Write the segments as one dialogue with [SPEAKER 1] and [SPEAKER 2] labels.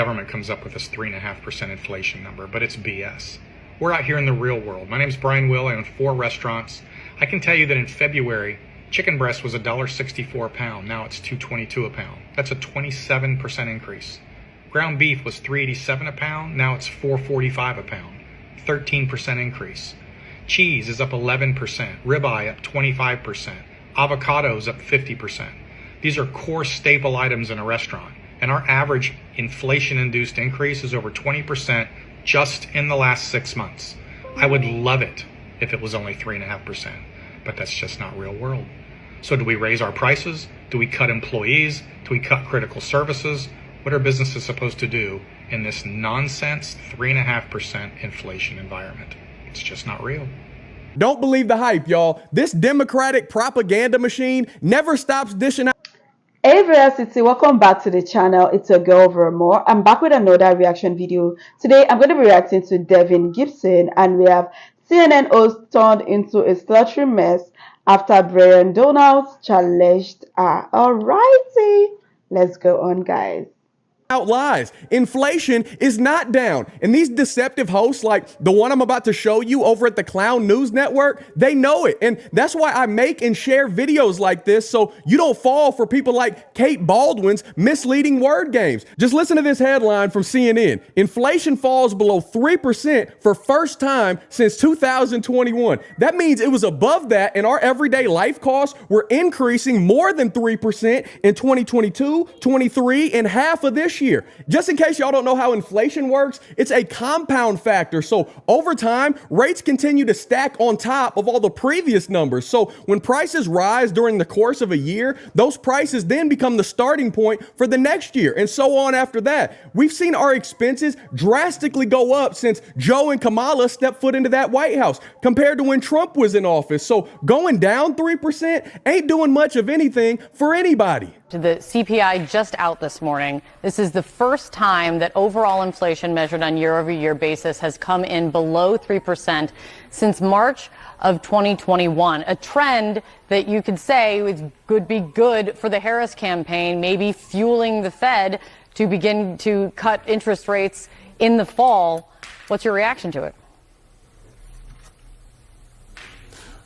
[SPEAKER 1] Government comes up with this 3.5% inflation number, but it's BS. We're out here in the real world. My name is Brian Will. I own 4 restaurants. I can tell you that in February, chicken breast was $1.64 a pound. Now it's $2.22 a pound. That's a 27% increase. Ground beef was $3.87 a pound. Now it's $4.45 a pound. 13% increase. Cheese is up 11%. Ribeye up 25%. Avocados up 50%. These are core staple items in a restaurant. And our average inflation-induced increase is over 20% just in the last 6 months. I would love it if it was only 3.5%, but that's just not real world. So do we raise our prices? Do we cut employees? Do we cut critical services? What are businesses supposed to do in this nonsense 3.5% inflation environment? It's just not real.
[SPEAKER 2] Don't believe the hype, y'all. This Democratic propaganda machine never stops dishing out.
[SPEAKER 3] Hey Veracity, welcome back to the channel. It's your girl VeraMoore. I'm back with another reaction video. Today I'm going to be reacting to Devin Gibson, and we have CNN host turned into a stuttering mess after Byron challenged her. Alrighty, let's go on, guys.
[SPEAKER 2] Out lies. Inflation is not down. And these deceptive hosts like the one I'm about to show you over at the Clown News Network, they know it. And that's why I make and share videos like this so you don't fall for people like Kate Baldwin's misleading word games. Just listen to this headline from CNN. Inflation falls below 3% for first time since 2021. That means it was above that, and our everyday life costs were increasing more than 3% in 2022, 23, and half of this year. Just in case y'all don't know how inflation works, it's a compound factor. So over time, rates continue to stack on top of all the previous numbers. So when prices rise during the course of a year, those prices then become the starting point for the next year, and so on after that. We've seen our expenses drastically go up since Joe and Kamala stepped foot into that White House compared to when Trump was in office. So going down 3% ain't doing much of anything for anybody.
[SPEAKER 4] The CPI just out this morning. This is the first time that overall inflation measured on year-over-year basis has come in below 3% since March of 2021, a trend that you could say would be good for the Harris campaign, maybe fueling the Fed to begin to cut interest rates in the fall. What's your reaction to it?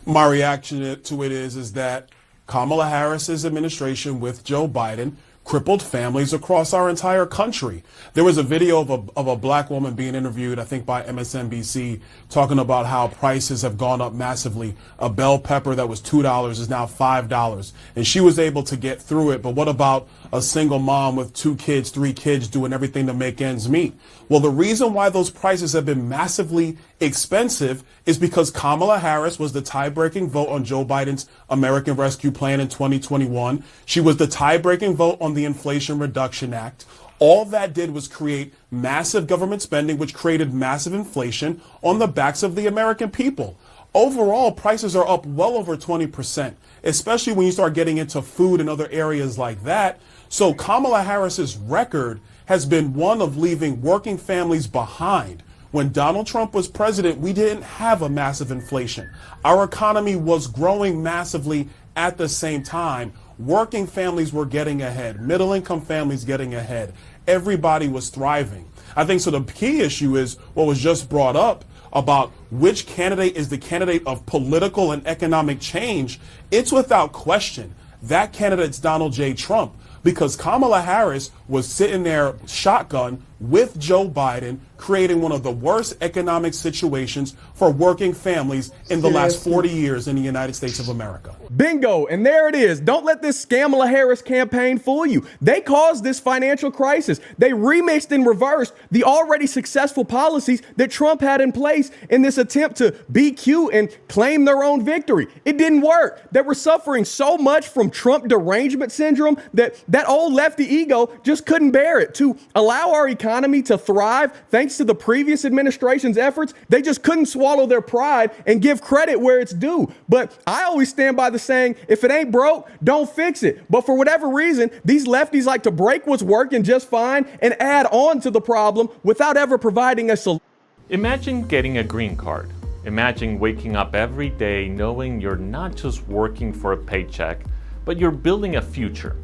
[SPEAKER 5] My reaction to it is that Kamala Harris's administration with Joe Biden crippled families across our entire country. There was a video of a black woman being interviewed, I think by MSNBC, talking about how prices have gone up massively. A bell pepper that was $2 is now $5, and she was able to get through it. But what about a single mom with 2 kids, 3 kids doing everything to make ends meet? Well, the reason why those prices have been massively expensive is because Kamala Harris was the tie-breaking vote on Joe Biden's American Rescue Plan in 2021. She was the tie-breaking vote on the Inflation Reduction Act. All that did was create massive government spending, which created massive inflation on the backs of the American people. Overall, prices are up well over 20%, especially when you start getting into food and other areas like that. So Kamala Harris's record has been one of leaving working families behind. When Donald Trump was president, we didn't have a massive inflation. Our economy was growing massively at the same time. Working families were getting ahead. Middle-income families getting ahead. Everybody was thriving. I think so. The key issue is what was just brought up about which candidate is the candidate of political and economic change. It's without question that candidate's Donald J. Trump, because Kamala Harris was sitting there shotgun with Joe Biden, creating one of the worst economic situations for working families in the last 40 years in the United States of America.
[SPEAKER 2] Bingo, and there it is. Don't let this Kamala Harris campaign fool you. They caused this financial crisis. They remixed and reversed the already successful policies that Trump had in place in this attempt to be cute and claim their own victory. It didn't work. They were suffering so much from Trump derangement syndrome that old lefty ego just couldn't bear it. To allow our economy to thrive thanks to the previous administration's efforts, they just couldn't swallow their pride and give credit where it's due. But I always stand by the saying, if it ain't broke, don't fix it. But for whatever reason, these lefties like to break what's working just fine and add on to the problem without ever providing a solution.
[SPEAKER 6] Imagine getting a green card. Imagine waking up every day knowing you're not just working for a paycheck, but you're building a future.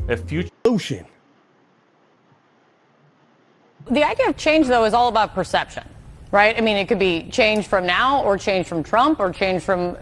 [SPEAKER 6] A future.
[SPEAKER 4] The idea of change, though, is all about perception, right? I mean, it could be change from now or change from Trump or change from,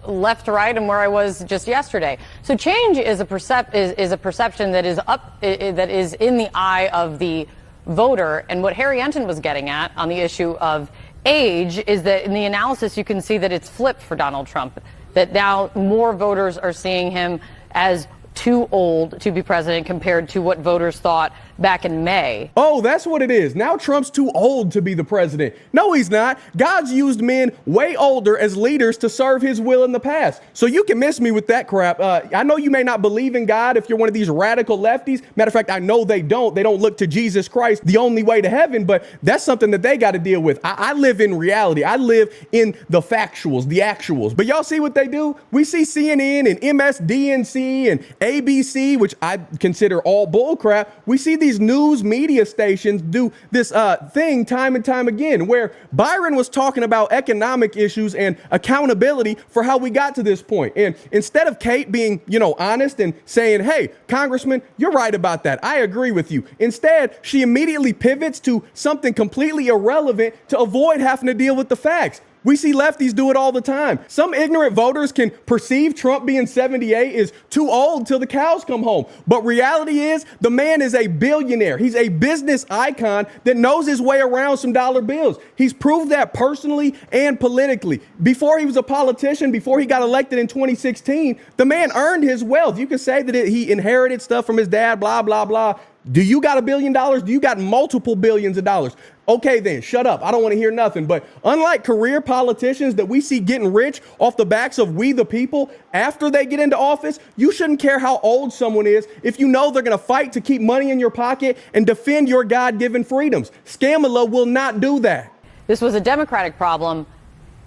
[SPEAKER 4] left to right and where I was just yesterday. So change is a perception that is in the eye of the voter. And what Harry Enton was getting at on the issue of age is that in the analysis you can see that it's flipped for Donald Trump, that now more voters are seeing him as too old to be president compared to what voters thought back in May.
[SPEAKER 2] Oh, that's what it is. Now Trump's too old to be the president. No, he's not. God's used men way older as leaders to serve his will in the past. So you can miss me with that crap. I know you may not believe in God if you're one of these radical lefties. Matter of fact, I know they don't. They don't look to Jesus Christ, the only way to heaven, but that's something that they got to deal with. I live in reality. I live in the factuals, the actuals. But y'all see what they do? We see CNN and MSDNC and ABC, which I consider all bull crap. We see these news media stations do this thing time and time again, where Byron was talking about economic issues and accountability for how we got to this point. And instead of Kate being, honest and saying, hey, Congressman, you're right about that, I agree with you. Instead, she immediately pivots to something completely irrelevant to avoid having to deal with the facts. We see lefties do it all the time. Some ignorant voters can perceive Trump being 78 is too old till the cows come home. But reality is the man is a billionaire. He's a business icon that knows his way around some dollar bills. He's proved that personally and politically. Before he was a politician, before he got elected in 2016, the man earned his wealth. You could say that he inherited stuff from his dad, blah, blah, blah. Do you got $1 billion? Do you got multiple billions of dollars? Okay, then shut up. I don't want to hear nothing. But unlike career politicians that we see getting rich off the backs of we the people after they get into office, you shouldn't care how old someone is if you know they're going to fight to keep money in your pocket and defend your God-given freedoms. Scamala will not do that.
[SPEAKER 4] This was a Democratic problem.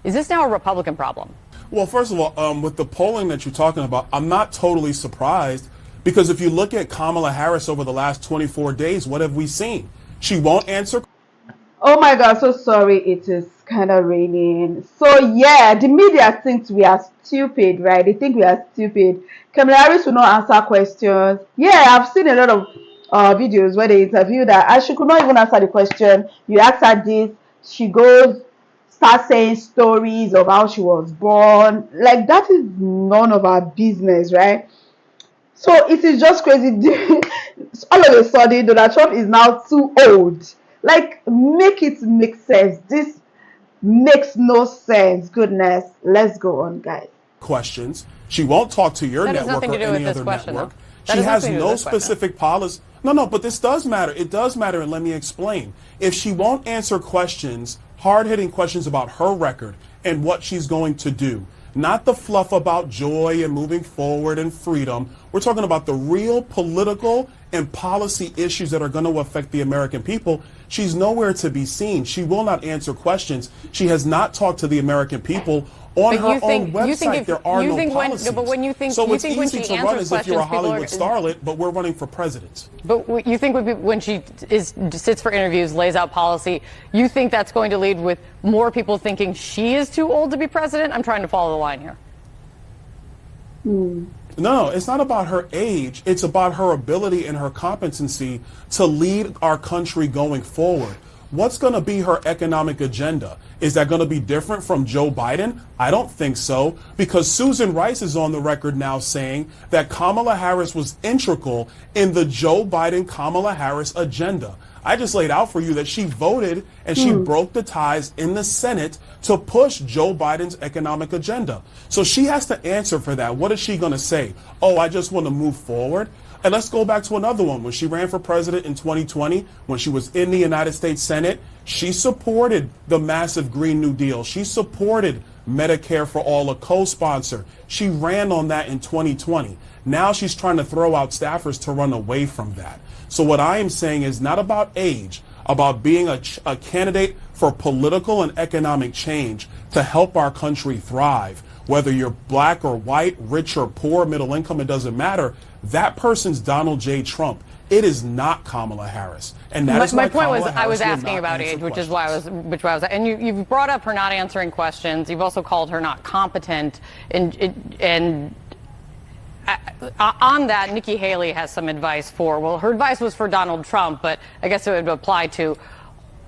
[SPEAKER 4] Is this now a Republican problem?
[SPEAKER 5] Well, first of all, with the polling that you're talking about, I'm not totally surprised, because if you look at Kamala Harris over the last 24 days, what have we seen? She won't answer.
[SPEAKER 3] Oh my God, so sorry, it is kind of raining. So yeah, the media thinks we are stupid, right? They think we are stupid. Kamala Harris will not answer questions. Yeah, I've seen a lot of videos where they interviewed her and she could not even answer the question. You ask her this, she goes, start saying stories of how she was born. Like, that is none of our business, right? So it is just crazy. All of a sudden, Donald Trump is now too old. Like, make it make sense. This makes no sense. Goodness. Let's go on, guys.
[SPEAKER 5] Questions. She won't talk to your network or any other network. She has no specific policy. No, but this does matter. It does matter, and let me explain. If she won't answer questions, hard-hitting questions about her record and what she's going to do, not the fluff about joy and moving forward and freedom. We're talking about the real political and policy issues that are going to affect the American people. She's nowhere to be seen. She will not answer questions. She has not talked to the American people. On her own website, there are no policies. So it's easy to run as if you're a Hollywood starlet, but we're running for president.
[SPEAKER 4] But you think when she sits for interviews, lays out policy, you think that's going to lead with more people thinking she is too old to be president? I'm trying to follow the line here.
[SPEAKER 5] No, it's not about her age. It's about her ability and her competency to lead our country going forward. What's going to be her economic agenda? Is that going to be different from Joe Biden? I don't think so, because Susan Rice is on the record now saying that Kamala Harris was integral in the Joe Biden-Kamala Harris agenda. I just laid out for you that she voted and she broke the ties in the Senate to push Joe Biden's economic agenda. So she has to answer for that. What is she going to say? Oh, I just want to move forward. And let's go back to another one. When she ran for president in 2020, when she was in the United States Senate, she supported the massive Green New Deal. She supported Medicare for All, a co-sponsor. She ran on that in 2020. Now she's trying to throw out staffers to run away from that. So what I am saying is not about age, about being a candidate for political and economic change to help our country thrive. Whether you're black or white, rich or poor, middle income, it doesn't matter. That person's Donald J. Trump. It is not Kamala Harris. And that is
[SPEAKER 4] my point was, I was asking about age, which is why I was, and you've brought up her not answering questions. You've also called her not competent, and On that, Nikki Haley has some advice her advice was for Donald Trump, but I guess it would apply to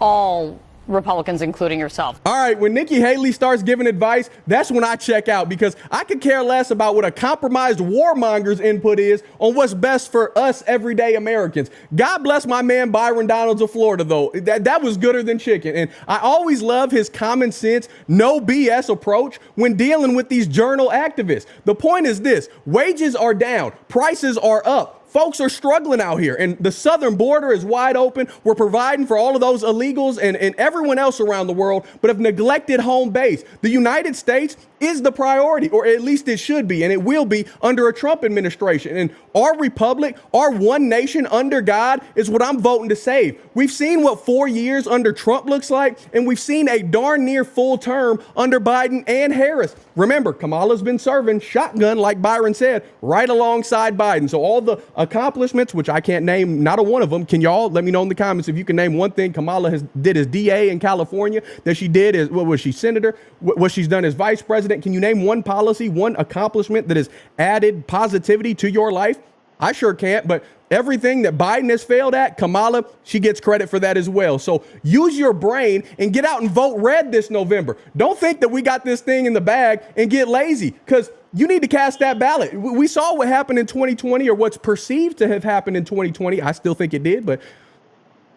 [SPEAKER 4] all Republicans, including yourself.
[SPEAKER 2] All right, when Nikki Haley starts giving advice, that's when I check out, because I could care less about what a compromised warmonger's input is on what's best for us everyday Americans. God bless my man Byron Donalds of Florida, though. That was gooder than chicken. And I always love his common sense, no BS approach when dealing with these journal activists. The point is this: wages are down, prices are up. Folks are struggling out here, and the southern border is wide open. We're providing for all of those illegals and everyone else around the world, but have neglected home base. The United States is the priority, or at least it should be, and it will be under a Trump administration. And our republic, our one nation under God, is what I'm voting to save. We've seen what 4 years under Trump looks like, and we've seen a darn near full term under Biden and Harris. Remember, Kamala's been serving shotgun, like Byron said, right alongside Biden. So all the accomplishments, which I can't name not a one of them, can y'all let me know in the comments if you can name one thing Kamala did as DA in California, that she did as, what was she, senator, what she's done as vice president? Can you name one policy, one accomplishment that has added positivity to your life? I sure can't, but everything that Biden has failed at, Kamala, she gets credit for that as well. So use your brain and get out and vote red this November. Don't think that we got this thing in the bag and get lazy, because you need to cast that ballot. We saw what happened in 2020, or what's perceived to have happened in 2020. I still think it did, but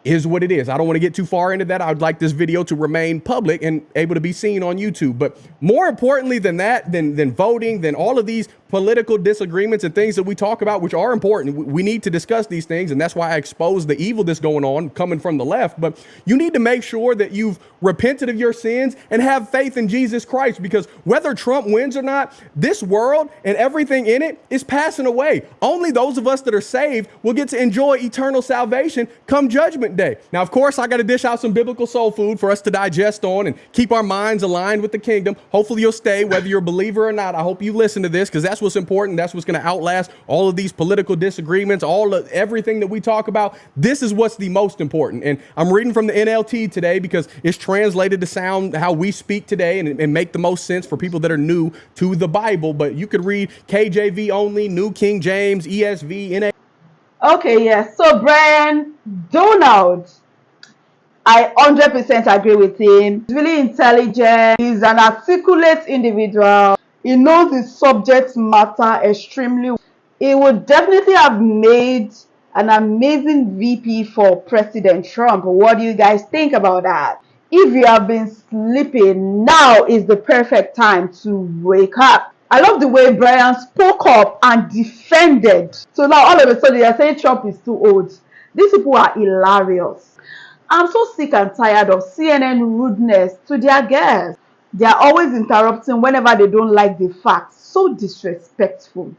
[SPEAKER 2] is what it is. I don't want to get too far into that. I would like this video to remain public and able to be seen on YouTube. But more importantly than that, than voting, than all of these political disagreements and things that we talk about, which are important, we need to discuss these things. And that's why I expose the evil that's going on coming from the left. But you need to make sure that you've repented of your sins and have faith in Jesus Christ, because whether Trump wins or not, this world and everything in it is passing away. Only those of us that are saved will get to enjoy eternal salvation come Judgment Day. Now, of course, I got to dish out some biblical soul food for us to digest on and keep our minds aligned with the kingdom. Hopefully you'll stay, whether you're a believer or not. I hope you listen to this, because that's what's important. That's what's going to outlast all of these political disagreements, everything that we talk about. This is what's the most important. And I'm reading from the NLT today because it's translated to sound how we speak today and make the most sense for people that are new to the Bible. But you could read KJV only, New King James, ESV, NA.
[SPEAKER 3] Okay, yes. So Brian Donald, I 100% agree with him. He's really intelligent. He's an articulate individual. He knows his subject matter extremely well. He would definitely have made an amazing VP for President Trump. What do you guys think about that? If you have been sleeping, now is the perfect time to wake up. I love the way Brian spoke up and defended. So now all of a sudden you're saying Trump is too old. These people are hilarious. I'm so sick and tired of CNN rudeness to their guests. They are always interrupting whenever they don't like the facts. So disrespectful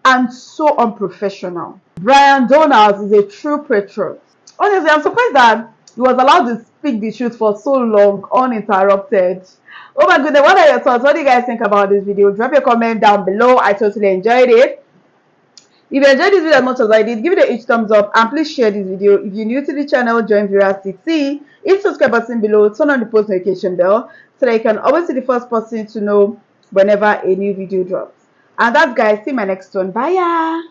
[SPEAKER 3] and so unprofessional. Brian Donald is a true patriot. Honestly, I'm surprised that he was allowed to speak the truth for so long uninterrupted. Oh my goodness, what are your thoughts? What do you guys think about this video? Drop your comment down below. I totally enjoyed it. If you enjoyed this video as much as I did, give it a huge thumbs up and please share this video. If you're new to the channel, join VeraMoore. Hit the subscribe button below, turn on the post notification bell so that you can always be the first person to know whenever a new video drops. And that's guys, see my next one. Bye.